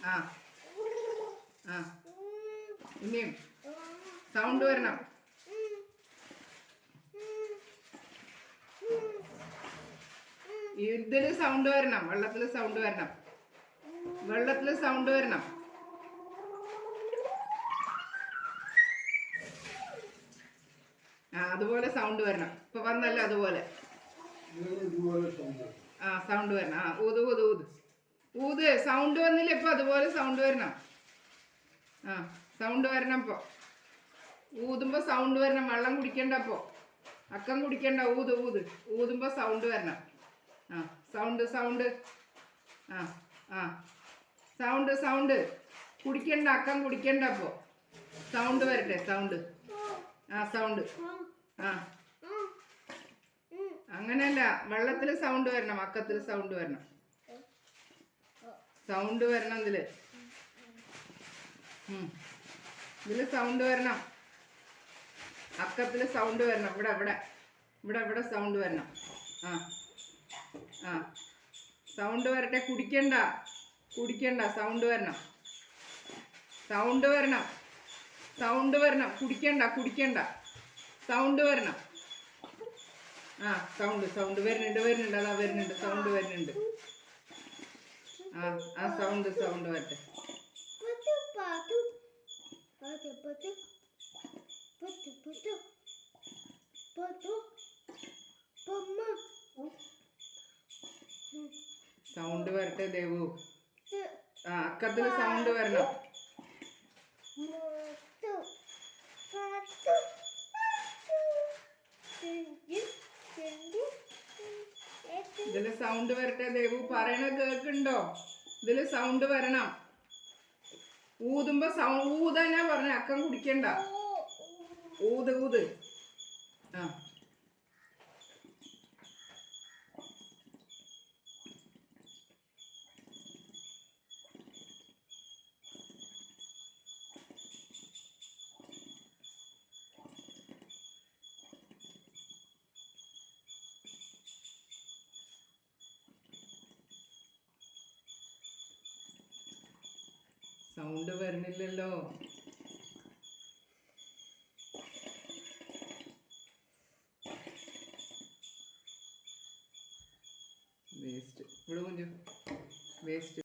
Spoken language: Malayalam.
ആ ആ ഇനിയും സൗണ്ട് വരണം. ഇതില് സൗണ്ട് വരണം. വെള്ളത്തില് സൗണ്ട് വരണം. വെള്ളത്തില് സൗണ്ട് വരണം. ആ അതുപോലെ സൗണ്ട് വരണം. ഇപ്പൊ വന്നല്ലോ അതുപോലെ. ആ സൗണ്ട് വരണം. ആ ഊത് ഊത് ഊത് ഊത്. സൗണ്ട് വന്നില്ല ഇപ്പൊ. അതുപോലെ സൗണ്ട് വരണം. ആ സൗണ്ട് വരണം. ഇപ്പൊ ഊതുമ്പോ സൗണ്ട് വരണം. വെള്ളം കുടിക്കണ്ട. ഇപ്പൊ അക്കം കുടിക്കണ്ട. ഊത് ഊത്. ഊതുമ്പോ സൗണ്ട് വരണം. ആ സൗണ്ട് സൗണ്ട്. ആ ആ സൗണ്ട് സൗണ്ട്. കുടിക്കണ്ട. അക്കം കുടിക്കണ്ട. ഇപ്പൊ സൗണ്ട് വരട്ടെ. സൗണ്ട്. ആ സൗണ്ട്. ആ അങ്ങനെയല്ല. വെള്ളത്തില് സൗണ്ട് വരണം. അക്കത്തില് സൗണ്ട് വരണം. സൗണ്ട് വരണം. ഇതില് സൗണ്ട് വരണം. അക്കത്തില് സൗണ്ട് വരണം. ഇവിടെ ഇവിടെ ഇവിടെ ഇവിടെ സൗണ്ട് വരണം. ആ ആ സൗണ്ട് വരട്ടെ. കുടിക്കണ്ട കുടിക്കണ്ട. സൗണ്ട് വരണം. സൗണ്ട് വരണം. സൗണ്ട് വരണം. കുടിക്കണ്ട കുടിക്കണ്ട. സൗണ്ട് വരണം. ആ സൗണ്ട് സൗണ്ട് വരുന്നുണ്ട് വരുന്നുണ്ട്. അതാ വരുന്നുണ്ട്. സൗണ്ട് വരുന്നുണ്ട്. ആ ആ സൗണ്ട് സൗണ്ട് വരട്ടെ. സൗണ്ട് വരട്ടെ ദേവു. ആ അക്കത്തില് സൗണ്ട് വരണം. ഇതില് സൗണ്ട് വരട്ടെ ദേവു. പറയണ കേൾക്കുന്നുണ്ടോ? ഇതില് സൗണ്ട് വരണം. ഊതുമ്പോ സൗണ്ട് ഊതാനാ പറഞ്ഞ. അക്കം കുടിക്കണ്ട. ഊത് ഊത്. ആ സൗണ്ട് വരുന്നില്ലല്ലോ. വേസ്റ്റ്. ഇവിടെ വേസ്റ്റ്.